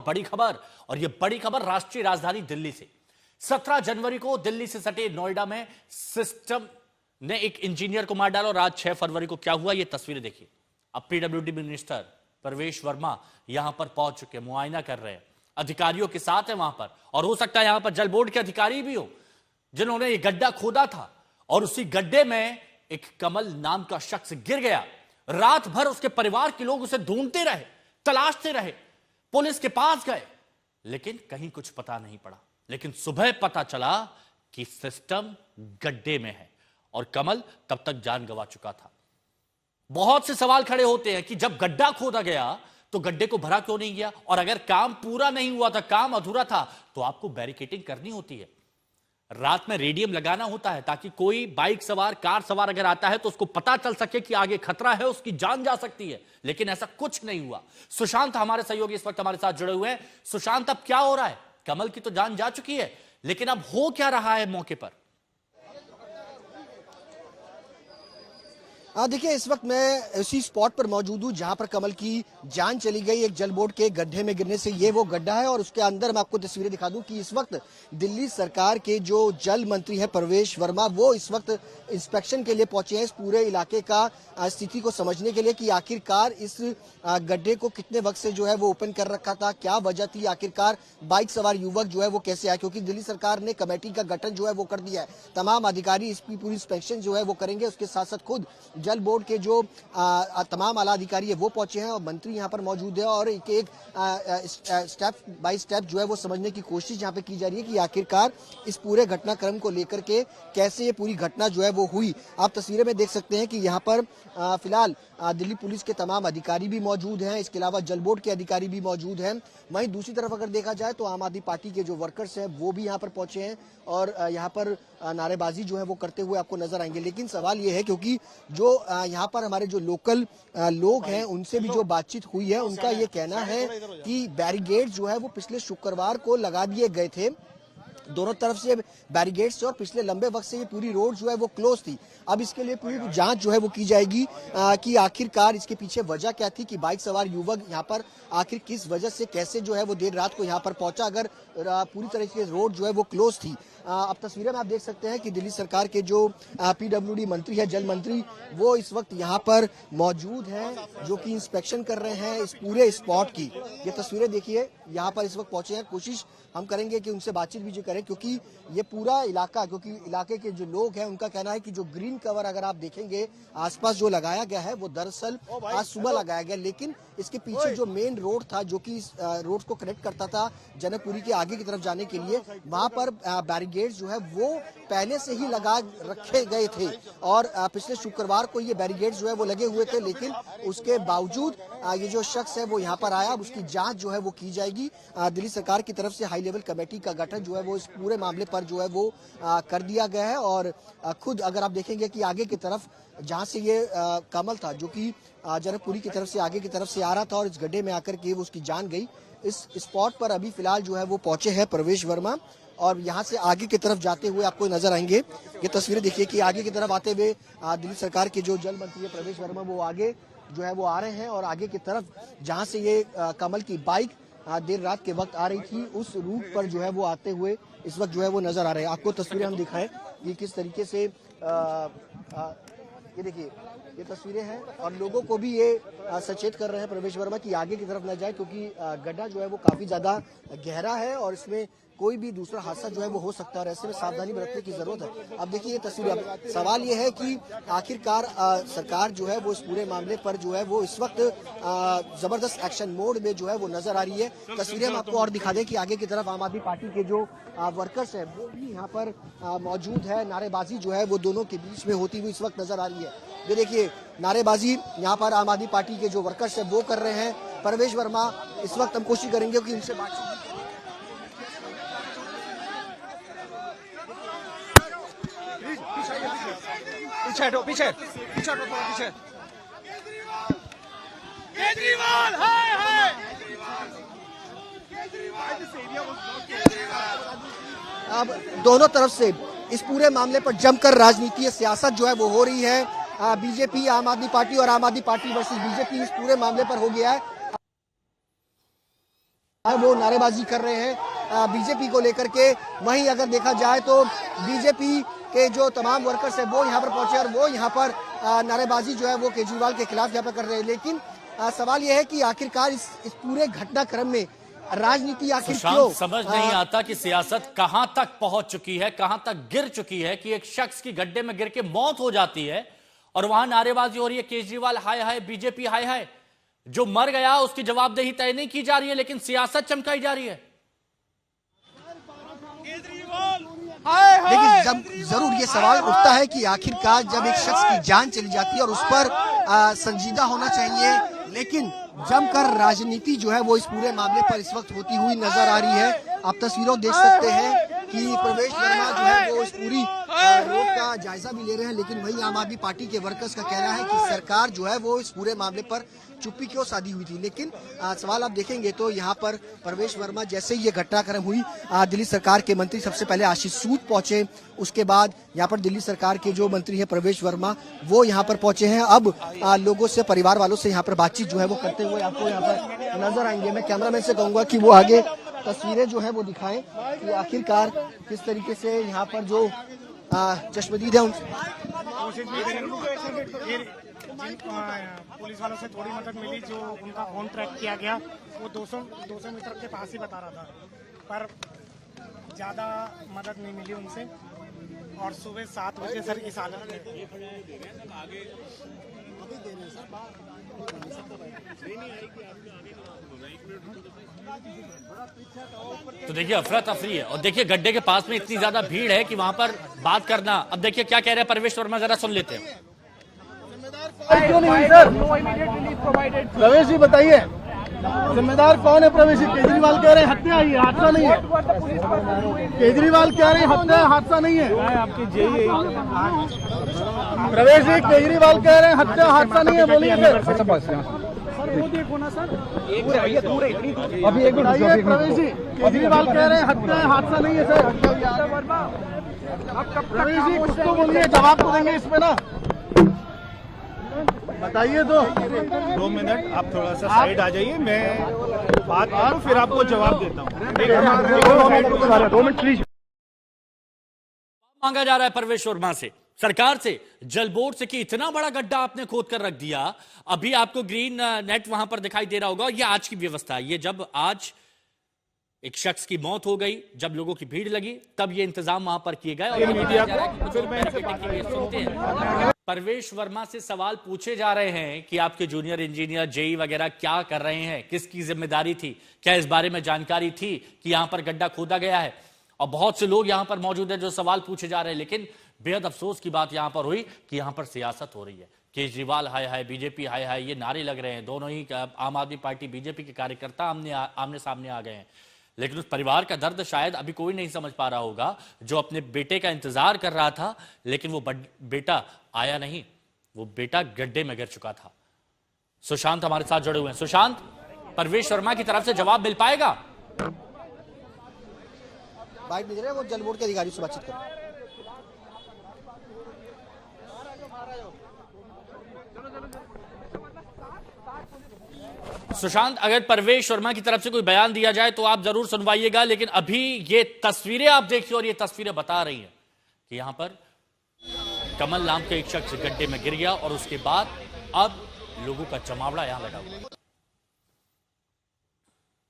बड़ी खबर, और यह बड़ी खबर राष्ट्रीय राजधानी दिल्ली से। 17 जनवरी को दिल्ली से सटे नोएडा में सिस्टम ने एक इंजीनियर को मार डाला और आज 6 फरवरी को क्या हुआ, ये तस्वीरें देखिए। अब पीडब्ल्यूडी मिनिस्टर प्रवेश वर्मा यहां पर पहुंच चुके, मुआयना कर रहे हैं, अधिकारियों के साथ है वहां पर, और हो सकता है यहां पर जल बोर्ड के अधिकारी भी हो जिन्होंने ये गड्ढा खोदा था, और उसी गड्ढे में एक कमल नाम का शख्स गिर गया। रात भर उसके परिवार के लोग उसे ढूंढते रहे, तलाशते रहे, पुलिस के पास गए, लेकिन कहीं कुछ पता नहीं पड़ा। लेकिन सुबह पता चला कि सिस्टम गड्ढे में है और कमल तब तक जान गंवा चुका था। बहुत से सवाल खड़े होते हैं कि जब गड्ढा खोदा गया तो गड्ढे को भरा क्यों नहीं गया, और अगर काम पूरा नहीं हुआ था, काम अधूरा था, तो आपको बैरिकेडिंग करनी होती है, रात में रेडियम लगाना होता है, ताकि कोई बाइक सवार, कार सवार अगर आता है तो उसको पता चल सके कि आगे खतरा है, उसकी जान जा सकती है। लेकिन ऐसा कुछ नहीं हुआ। सुशांत हमारे सहयोगी इस वक्त हमारे साथ जुड़े हुए हैं। सुशांत, अब क्या हो रहा है? कमल की तो जान जा चुकी है, लेकिन अब हो क्या रहा है मौके पर? देखिए, इस वक्त मैं उसी स्पॉट पर मौजूद हूँ जहां पर कमल की जान चली गई एक जल बोर्ड के गड्ढे में गिरने से। ये वो गड्ढा है और उसके अंदर मैं आपको तस्वीरें दिखा दूं कि इस वक्त दिल्ली सरकार के जो जल मंत्री है प्रवेश वर्मा, वो इस वक्त इंस्पेक्शन के लिए पहुंचे हैं इस पूरे इलाके का स्थिति को समझने के लिए कि आखिरकार इस गड्ढे को कितने वक्त से जो है वो ओपन कर रखा था, क्या वजह थी, आखिरकार बाइक सवार युवक जो है वो कैसे आए, क्योंकि दिल्ली सरकार ने कमेटी का गठन जो है वो कर दिया है। तमाम अधिकारी इसकी पूरी इंस्पेक्शन जो है वो करेंगे। उसके साथ साथ खुद जल बोर्ड के जो तमाम आला अधिकारी है वो पहुंचे हैं और मंत्री यहां पर मौजूद है, और एक स्टेप बाय स्टेप जो है वो समझने की कोशिश यहां पे की जा रही है कि आखिरकार इस पूरे घटनाक्रम को लेकर के कैसे ये पूरी घटना जो है वो हुई। आप तस्वीरें में देख सकते हैं कि यहाँ पर फिलहाल दिल्ली पुलिस के तमाम अधिकारी भी मौजूद हैं, इसके अलावा जल बोर्ड के अधिकारी भी मौजूद हैं। वहीं दूसरी तरफ अगर देखा जाए तो आम आदमी पार्टी के जो वर्कर्स हैं वो भी यहाँ पर पहुंचे हैं और यहाँ पर नारेबाजी जो है वो करते हुए आपको नजर आएंगे। लेकिन सवाल ये है, क्योंकि जो यहाँ पर हमारे जो लोकल लोग हैं उनसे भी जो बातचीत हुई है, उनका ये कहना है कि बैरिकेड जो है वो पिछले शुक्रवार को लगा दिए गए थे, दोनों तरफ से बैरिकेड्स, और पिछले लंबे वक्त से ये पूरी रोड जो है वो क्लोज थी। अब इसके लिए पूरी जांच जो है वो की जाएगी कि आखिरकार इसके पीछे वजह क्या थी, कि बाइक सवार युवक यहाँ पर आखिर किस वजह से कैसे जो है वो देर रात को यहाँ पर पहुंचा, अगर पूरी तरह से रोड जो है वो क्लोज थी। अब तस्वीरें में आप देख सकते हैं कि दिल्ली सरकार के जो पीडब्ल्यूडी मंत्री है, जल मंत्री, वो इस वक्त यहाँ पर मौजूद हैं, जो कि इंस्पेक्शन कर रहे हैं इस पूरे स्पॉट की। ये तस्वीरें देखिए, यहाँ पर इस वक्त पहुंचे हैं। कोशिश हम करेंगे कि उनसे बातचीत भी जो करें, क्योंकि ये पूरा इलाका, क्योंकि इलाके के जो लोग हैं उनका कहना है कि जो ग्रीन कवर अगर आप देखेंगे आसपास जो लगाया गया है वो दरअसल आज सुबह लगाया गया, लेकिन इसके पीछे जो मेन रोड था, जो कि इस रोड को कनेक्ट करता था जनकपुरी के आगे की तरफ जाने के लिए, वहां पर बैरिकेड्स जो है वो पहले से ही लगा रखे गए थे और पिछले शुक्रवार को ये बैरिकेड्स जो है वो लगे हुए थे। लेकिन उसके बावजूद ये जो शख्स है वो यहाँ पर आया, उसकी जांच जो है वो की जाएगी। दिल्ली सरकार की तरफ से हाई लेवल कमेटी का गठन जो है वो इस पूरे मामले पर जो है वो कर दिया गया है। और खुद अगर आप देखेंगे कि आगे की तरफ जहां से ये कमल था, जो कि जनकपुरी की तरफ से आगे की तरफ से आ रहा था और इस गड्ढे में आकर के वो उसकी जान गई, इस स्पॉट पर अभी फिलहाल जो है वो पहुंचे हैं प्रवेश वर्मा, और यहाँ से आगे की तरफ जाते हुए आपको नजर आएंगे। ये तस्वीरें देखिए कि आगे की तरफ आते हुए दिल्ली सरकार के जो जल मंत्री है प्रवेश वर्मा, वो आगे जो है वो आ रहे हैं, और आगे की तरफ जहाँ से ये कमल की बाइक देर रात के वक्त आ रही थी, उस रूट पर जो है वो आते हुए इस वक्त जो है वो नजर आ रहे हैं। आपको तस्वीरें हम दिखाएं कि किस तरीके से ये देखिए, ये तस्वीरें हैं, और लोगों को भी ये सचेत कर रहे हैं प्रवेश वर्मा की आगे की तरफ न जाए, क्योंकि गड्ढा जो है वो काफी ज्यादा गहरा है और इसमें कोई भी दूसरा हादसा जो है वो हो सकता है, और ऐसे में सावधानी बरतने की जरूरत है। अब देखिए ये तस्वीर, अब सवाल ये है कि आखिरकार सरकार जो है वो इस पूरे मामले पर जो है वो इस वक्त जबरदस्त एक्शन मोड में जो है वो नजर आ रही है। तस्वीरें हम आपको और दिखा दें कि आगे की तरफ आम आदमी पार्टी के जो वर्कर्स है वो भी यहाँ पर मौजूद है। नारेबाजी जो है वो दोनों के बीच में होती हुई इस वक्त नजर आ रही है। ये देखिए, नारेबाजी यहाँ पर आम आदमी पार्टी के जो वर्कर्स है वो कर रहे हैं। प्रवेश वर्मा इस वक्त हम कोशिश करेंगे कि उनसे बातचीत, पीछे हटो, पीछे पीछे हटो, थोड़ा पीछे। केजरीवाल हाय अब दोनों तरफ से इस पूरे मामले पर जमकर राजनीति सियासत जो है वो हो रही है। बीजेपी, आम आदमी पार्टी और आम आदमी पार्टी वर्सेस बीजेपी इस पूरे मामले पर हो गया है। वो नारेबाजी कर रहे हैं बीजेपी को लेकर के। वहीं अगर देखा जाए तो बीजेपी के जो तमाम वर्कर्स हैं वो यहाँ पर पहुंचे और वो यहाँ पर नारेबाजी जो है वो केजरीवाल के खिलाफ यहाँ पर कर रहे हैं। लेकिन सवाल यह है कि आखिरकार इस पूरे घटनाक्रम में राजनीति आखिर क्यों? समझ नहीं आता कि सियासत कहां तक पहुंच चुकी है, कहां तक गिर चुकी है कि एक शख्स की गड्ढे में गिर के मौत हो जाती है और वहां नारेबाजी हो रही है, केजरीवाल हाय हाय, बीजेपी हाय हाय। जो मर गया उसकी जवाबदेही तय नहीं की जा रही है, लेकिन सियासत चमकाई जा रही है। लेकिन जब जरूर ये सवाल उठता है कि आखिरकार जब एक शख्स की जान चली जाती है और उस पर संजीदा होना चाहिए, लेकिन जमकर राजनीति जो है वो इस पूरे मामले पर इस वक्त होती हुई नजर आ रही है। आप तस्वीरों देख सकते हैं कि प्रवेश वर्मा जो है वो इस पूरी रोड का जायजा भी ले रहे हैं, लेकिन वही आम आदमी पार्टी के वर्कर्स का कहना है कि सरकार जो है वो इस पूरे मामले पर चुप्पी क्यों साधी हुई थी। लेकिन सवाल आप देखेंगे तो यहाँ पर प्रवेश वर्मा जैसे ही ये घटनाक्रम हुई, दिल्ली सरकार के मंत्री सबसे पहले आशीष सूद पहुंचे, उसके बाद यहाँ पर दिल्ली सरकार के जो मंत्री है प्रवेश वर्मा वो यहाँ पर पहुंचे हैं। अब लोगों से, परिवार वालों से यहाँ पर बातचीत जो है वो करते हुए आपको यहाँ पर नजर आएंगे। मैं कैमरामैन से कहूंगा कि वो आगे तस्वीरें जो है वो दिखाएं कि आखिरकार किस तरीके से यहाँ पर जो चश्मदीद है पुलिस वालों से थोड़ी मदद मिली, जो उनका फोन ट्रैक किया गया वो 200 मीटर के पास ही बता रहा था, पर ज़्यादा मदद नहीं मिली उनसे। और सुबह 7 बजे सर इस हालत में तो देखिए अफरा तफरी है और देखिए गड्ढे के पास में इतनी ज्यादा भीड़ है कि वहां पर बात करना। अब देखिए क्या कह रहे हैं प्रवेश वर्मा, जरा सुन लेते हैं। क्यों नहीं हुई सर? प्रवेश जी बताइए, जिम्मेदार कौन है? प्रवेश जी केजरीवाल कह रहे हैं हत्या हुई है, हादसा नहीं है। केजरीवाल कह रहे हैं हत्या, हादसा नहीं है। आपकी जेई प्रवेश जी केजरीवाल कह रहे हैं हत्या, हादसा नहीं है, बोलिए वो देखो ना सर, अभी एक मिनट। प्रवेश जी केजरीवाल कह रहे हैं हत्या, हादसा नहीं है सर। प्रवेश जी कुछ तो बोलिए, जवाब तो देंगे इस पे ना, बताइए तो। 2 मिनट आप थोड़ा सा साइड आ जाइए, मैं बात करूं फिर आपको जवाब देता हूं। 2 मिनट प्लीज। मांगा जा रहा है प्रवेश वर्मा से, सरकार से, जल बोर्ड से कि इतना बड़ा गड्ढा आपने खोद कर रख दिया। अभी आपको ग्रीन नेट वहां पर दिखाई दे रहा होगा, ये आज की व्यवस्था है। ये जब आज एक शख्स की मौत हो गई, जब लोगों की भीड़ लगी, तब ये इंतजाम वहां पर किए गए। और मीडिया को सुनते हैं, प्रवेश वर्मा से सवाल पूछे जा रहे हैं कि आपके जूनियर इंजीनियर, जेई वगैरह क्या कर रहे हैं, किसकी जिम्मेदारी थी, क्या इस बारे में जानकारी थी कि यहां पर गड्ढा खोदा गया है। और बहुत से लोग यहां पर मौजूद हैं जो सवाल पूछे जा रहे हैं। लेकिन बेहद अफसोस की बात यहां पर हुई कि यहां पर सियासत हो रही है। केजरीवाल हाय हाय, बीजेपी हाय हाय, ये नारे लग रहे हैं। दोनों ही आम आदमी पार्टी, बीजेपी के कार्यकर्ता आमने सामने आ गए हैं। लेकिन उस परिवार का दर्द शायद अभी कोई नहीं समझ पा रहा होगा, जो अपने बेटे का इंतजार कर रहा था, लेकिन वो बेटा आया नहीं, वो बेटा गड्ढे में गिर चुका था। सुशांत हमारे साथ जुड़े हुए हैं। सुशांत, प्रवेश वर्मा की तरफ से जवाब मिल पाएगा? बाइट मिल रहे, वो जल बोर्ड के अधिकारी से बातचीत करें। सुशांत, अगर प्रवेश वर्मा की तरफ से कोई बयान दिया जाए तो आप जरूर सुनवाइएगा, लेकिन अभी ये तस्वीरें आप देखिए और ये तस्वीरें बता रही हैं कि यहां पर कमल नाम के एक शख्स गड्ढे में गिर गया और उसके बाद अब लोगों का जमावड़ा यहां लगा हुआ है।